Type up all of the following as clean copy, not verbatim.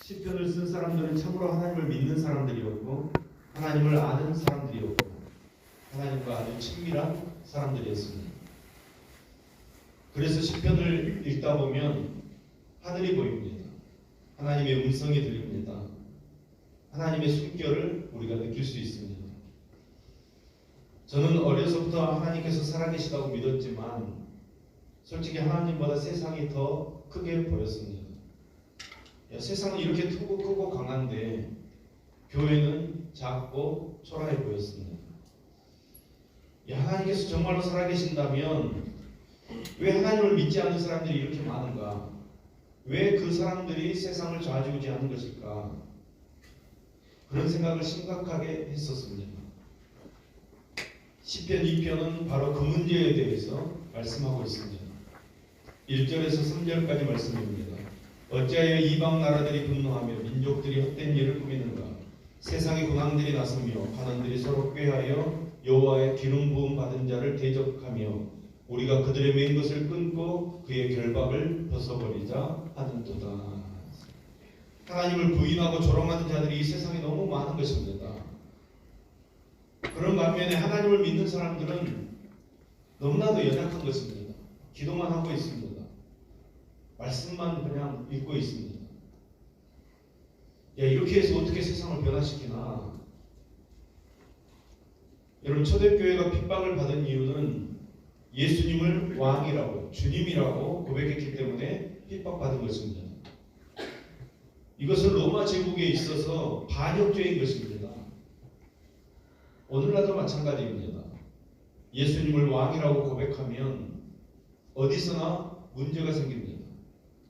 시편을 쓴 사람들은 참으로 하나님을 믿는 사람들이었고 하나님을 아는 사람들이었고 하나님과 아주 친밀한 사람들이었습니다. 그래서 시편을 읽다 보면 하늘이 보입니다. 하나님의 음성이 들립니다. 하나님의 숨결을 우리가 느낄 수 있습니다. 저는 어려서부터 하나님께서 살아계시다고 믿었지만 솔직히 하나님보다 세상이 더 크게 보였습니다. 세상은 이렇게 크고 강한데 교회는 작고 초라해 보였습니다. 하나님께서 정말로 살아계신다면 왜 하나님을 믿지 않는 사람들이 이렇게 많은가? 왜 그 사람들이 세상을 좌지우지하는 것일까? 그런 생각을 심각하게 했었습니다. 시편 2편은 바로 그 문제에 대해서 말씀하고 있습니다. 1절에서 3절까지 말씀입니다. 어찌하여 이방 나라들이 분노하며 민족들이 헛된 일을 꾸미는가? 세상의 군왕들이 나서며 관원들이 서로 꾀하여 여호와의 기름 부음 받은 자를 대적하며 우리가 그들의 맨 것을 끊고 그의 결박을 벗어버리자 하는도다. 하나님을 부인하고 조롱하는 자들이 이 세상에 너무 많은 것입니다. 그런 반면에 하나님을 믿는 사람들은 너무나도 연약한 것입니다. 기도만 하고 있습니다. 말씀만 그냥 읽고 있습니다. 이렇게 해서 어떻게 세상을 변화시키나? 여러분, 초대교회가 핍박을 받은 이유는 예수님을 왕이라고 주님이라고 고백했기 때문에 핍박받은 것입니다. 이것은 로마 제국에 있어서 반역죄인 것입니다. 오늘날도 마찬가지입니다. 예수님을 왕이라고 고백하면 어디서나 문제가 생깁니다.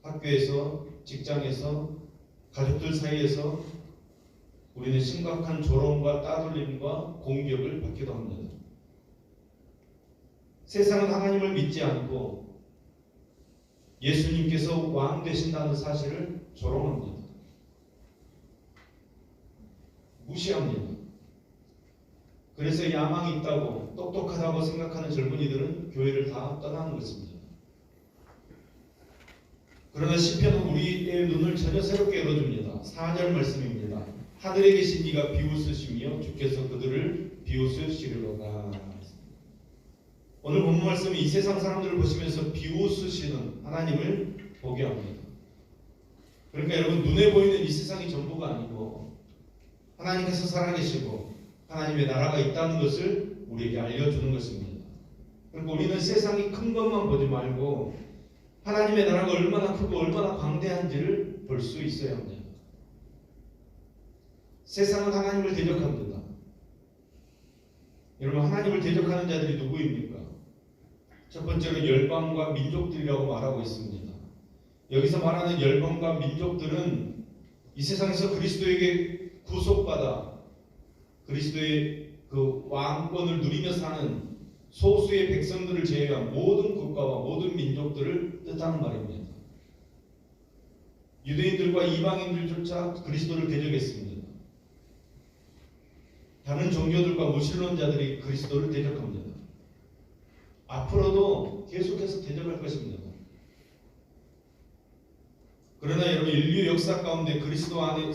학교에서, 직장에서, 가족들 사이에서 우리는 심각한 조롱과 따돌림과 공격을 받기도 합니다. 세상은 하나님을 믿지 않고 예수님께서 왕 되신다는 사실을 조롱합니다. 무시합니다. 그래서 야망이 있다고 똑똑하다고 생각하는 젊은이들은 교회를 다 떠나는 것입니다. 그러나 시편은 우리의 눈을 전혀 새롭게 열어줍니다. 4절 말씀입니다. 하늘에 계신 이가 비웃으시며 주께서 그들을 비웃으시리로다. 오늘 본문 말씀이 이 세상 사람들을 보시면서 비웃으시는 하나님을 보게 합니다. 그러니까 여러분, 눈에 보이는 이 세상이 전부가 아니고 하나님께서 살아계시고 하나님의 나라가 있다는 것을 우리에게 알려주는 것입니다. 그러니까 우리는 세상이 큰 것만 보지 말고 하나님의 나라가 얼마나 크고 얼마나 광대한지를 볼 수 있어야 합니다. 세상은 하나님을 대적합니다. 여러분, 하나님을 대적하는 자들이 누구입니까? 첫 번째로 열방과 민족들이라고 말하고 있습니다. 여기서 말하는 열방과 민족들은 이 세상에서 그리스도에게 구속받아 그리스도의 그 왕권을 누리며 사는 소수의 백성들을 제외한 모든 국가와 모든 민족들을 뜻하는 말입니다. 유대인들과 이방인들조차 그리스도를 대적했습니다. 다른 종교들과 무신론자들이 그리스도를 대적합니다. 앞으로도 계속해서 대적할 것입니다. 그러나 여러분, 인류 역사 가운데 그리스도 안에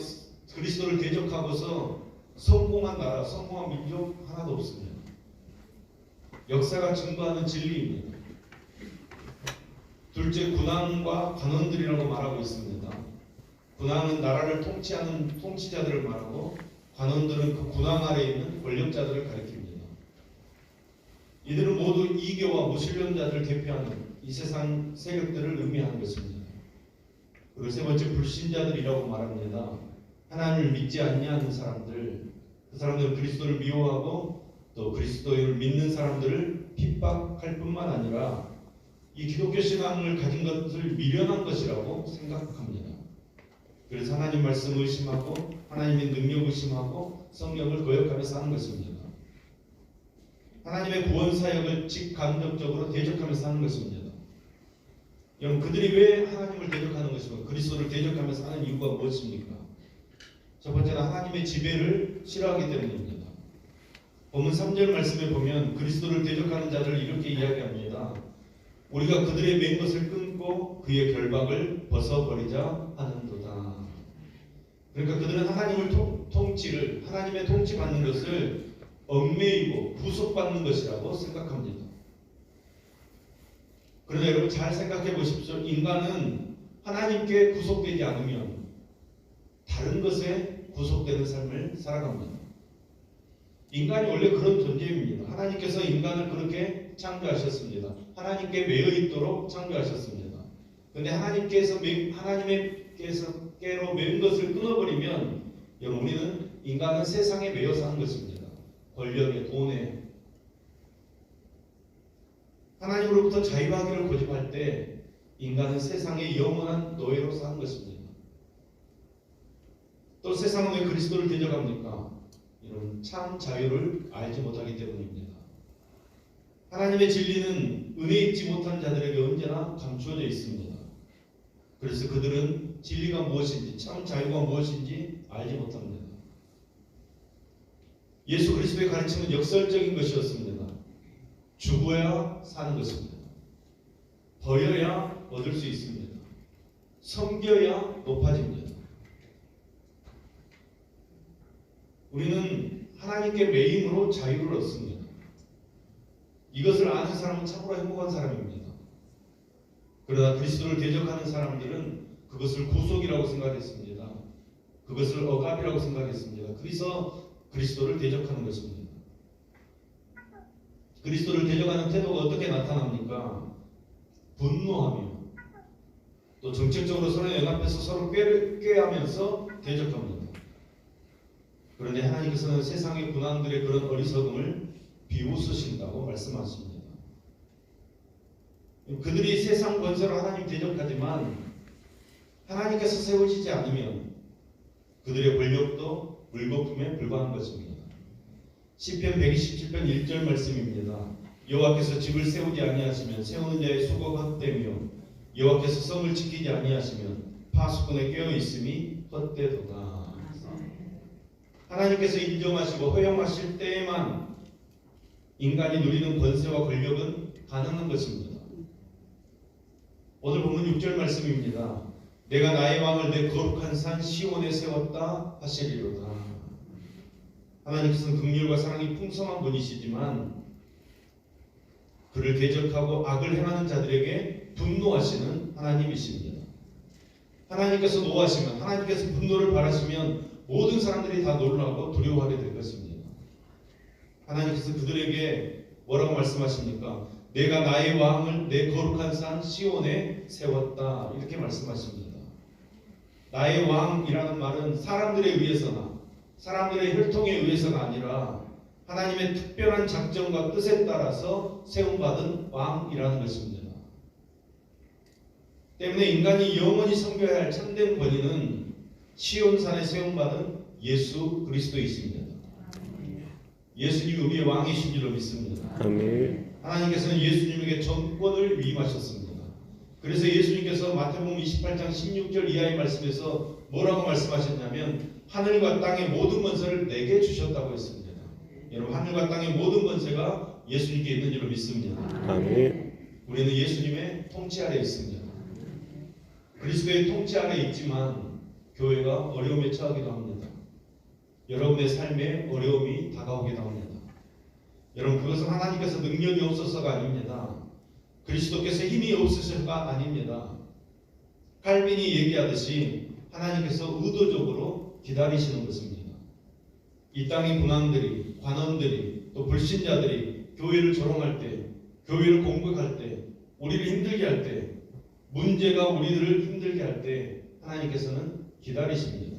그리스도를 대적하고서 성공한 나라, 성공한 민족 하나도 없습니다. 역사가 증거하는 진리입니다. 둘째, 군왕과 관원들이라고 말하고 있습니다. 군왕은 나라를 통치하는 통치자들을 말하고 관원들은 그 군왕 아래에 있는 권력자들을 가리킵니다. 이들은 모두 이교와 무신론자들을 대표하는 이 세상 세력들을 의미하는 것입니다. 그리고 세 번째, 불신자들이라고 말합니다. 하나님을 믿지 않는 사람들, 그 사람들은 그리스도를 미워하고 또 그리스도를 믿는 사람들을 핍박할 뿐만 아니라 이 기독교 신앙을 가진 것을 미련한 것이라고 생각합니다. 그래서 하나님 말씀을 의심하고 하나님의 능력을 의심하고 성령을 거역하며 사는 것입니다. 하나님의 구원 사역을 직간접적으로 대적하며 사는 것입니다. 여러분, 그들이 왜 하나님을 대적하는 것이고 그리스도를 대적하며 사는 이유가 무엇입니까? 첫 번째는 하나님의 지배를 싫어하기 때문입니다. 본문 3절 말씀에 보면 그리스도를 대적하는 자들을 이렇게 이야기합니다. 우리가 그들의 맨 것을 끊고 그의 결박을 벗어버리자 하는도다. 그러니까 그들은 하나님의 통치받는 것을 얽매이고 구속받는 것이라고 생각합니다. 그런데 여러분 잘 생각해 보십시오. 인간은 하나님께 구속되지 않으면 다른 것에 구속되는 삶을 살아갑니다. 인간이 원래 그런 존재입니다. 하나님께서 인간을 그렇게 창조하셨습니다. 하나님께 매여 있도록 창조하셨습니다. 그런데 하나님께로 매인 것을 끊어버리면 여러분 우리는 인간은 세상에 매여 사는 것입니다. 권력에, 돈에. 하나님으로부터 자유하기를 고집할 때 인간은 세상의 영원한 노예로 사는 것입니다. 또 세상은 왜 그리스도를 대적합니까? 이런 참 자유를 알지 못하기 때문입니다. 하나님의 진리는 은혜 입지 못한 자들에게 언제나 감추어져 있습니다. 그래서 그들은 진리가 무엇인지, 참 자유가 무엇인지 알지 못합니다. 예수 그리스도의 가르침은 역설적인 것이었습니다. 죽어야 사는 것입니다. 버려야 얻을 수 있습니다. 섬겨야 높아집니다. 우리는 하나님께 매임으로 자유를 얻습니다. 이것을 아는 사람은 참으로 행복한 사람입니다. 그러나 그리스도를 대적하는 사람들은 그것을 구속이라고 생각했습니다. 그것을 억압이라고 생각했습니다. 그래서 그리스도를 대적하는 것입니다. 그리스도를 대적하는 태도가 어떻게 나타납니까? 분노하며 또 정책적으로 서로 연합해서 서로 꾀하면서 대적합니다. 그런데 하나님께서는 세상의 군왕들의 그런 어리석음을 비웃으신다고 말씀하십니다. 그들이 세상 권세로 하나님 대적하지만 하나님께서 세우시지 않으면 그들의 권력도 물거품에 불과한 것입니다. 시편 127편 1절 말씀입니다. 여호와께서 집을 세우지 아니하시면 세우는 자의 수고가 헛되며 여호와께서 성을 지키지 아니하시면 파수꾼의 깨어있음이 헛되도다. 하나님께서 인정하시고 허용하실 때에만 인간이 누리는 권세와 권력은 가능한 것입니다. 오늘 본문 6절 말씀입니다. 내가 나의 왕을 내 거룩한 산 시온에 세웠다 하시리로다. 하나님께서는 긍휼과 사랑이 풍성한 분이시지만 그를 대적하고 악을 행하는 자들에게 분노하시는 하나님이십니다. 하나님께서 노하시면, 하나님께서 분노를 바라시면 모든 사람들이 다 놀라고 두려워하게 될 것입니다. 하나님께서 그들에게 뭐라고 말씀하십니까? 내가 나의 왕을 내 거룩한 산 시온에 세웠다 이렇게 말씀하십니다. 나의 왕이라는 말은 사람들에 의해서나 사람들의 혈통에 의해서가 아니라 하나님의 특별한 작정과 뜻에 따라서 세움받은 왕이라는 것입니다. 때문에 인간이 영원히 섬겨야 할 참된 권위는 시온산에 세움받은 예수 그리스도이십니다. 예수님이 우리의 왕이신 줄로 믿습니다. 아멘. 하나님께서는 예수님에게 전권을 위임하셨습니다. 그래서 예수님께서 마태복음 28장 16절 이하의 말씀에서 뭐라고 말씀하셨냐면 하늘과 땅의 모든 권세를 내게 주셨다고 했습니다. 여러분 하늘과 땅의 모든 권세가 예수님께 있는 줄로 믿습니다. 아멘. 우리는 예수님의 통치 아래 있습니다. 그리스도의 통치 아래 있지만 교회가 어려움에 처하기도 합니다. 여러분의 삶에 어려움이 다가오기도 합니다. 여러분 그것은 하나님께서 능력이 없어서가 아닙니다. 그리스도께서 힘이 없으셔서가 아닙니다. 칼빈이 얘기하듯이 하나님께서 의도적으로 기다리시는 것입니다. 이 땅의 군왕들이, 관원들이, 또 불신자들이 교회를 조롱할 때, 교회를 공격할 때, 우리를 힘들게 할 때, 문제가 우리들을 힘들게 할 때 하나님께서는 기다리십니다.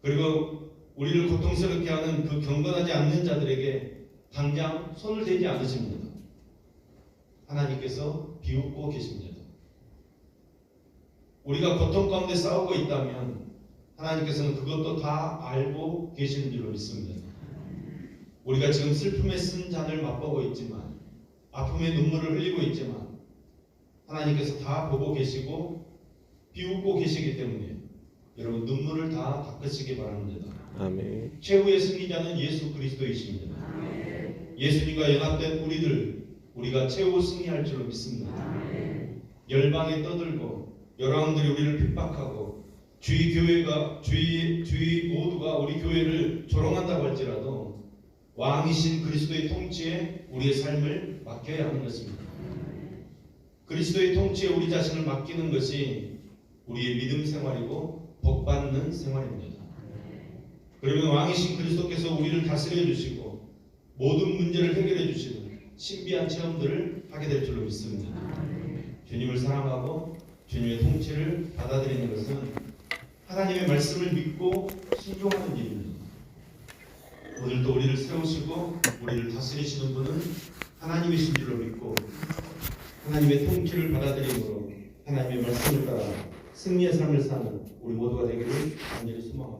그리고 우리를 고통스럽게 하는 그 경건하지 않는 자들에게 당장 손을 대지 않으십니다. 하나님께서 비웃고 계십니다. 우리가 고통 가운데 싸우고 있다면 하나님께서는 그것도 다 알고 계시는 줄로 믿습니다. 우리가 지금 슬픔에 쓴 잔을 맛보고 있지만, 아픔의 눈물을 흘리고 있지만 하나님께서 다 보고 계시고 비웃고 계시기 때문에 여러분 눈물을 다 닦으시기 바랍니다. 아멘. 최후의 승리자는 예수 그리스도이십니다. 예수님과 연합된 우리가 최후 승리할 줄로 믿습니다. 열방에 떠들고 여러분들이 우리를 핍박하고 주의 모두가 우리 교회를 조롱한다고 할지라도 왕이신 그리스도의 통치에 우리의 삶을 맡겨야 하는 것입니다. 그리스도의 통치에 우리 자신을 맡기는 것이 우리의 믿음 생활이고 복받는 생활입니다. 그러면 왕이신 그리스도께서 우리를 다스려 주시고 모든 문제를 해결해 주시는 신비한 체험들을 하게 될 줄로 믿습니다. 주님을 사랑하고 주님의 통치를 받아들이는 것은 하나님의 말씀을 믿고 순종하는 일입니다. 오늘도 우리를 세우시고 우리를 다스리시는 분은 하나님이신 줄로 믿고 하나님의 통치를 받아들임으로 하나님의 말씀을 따라 승리의 삶을 사는 우리 모두가 되기를 간절히 소망합니다.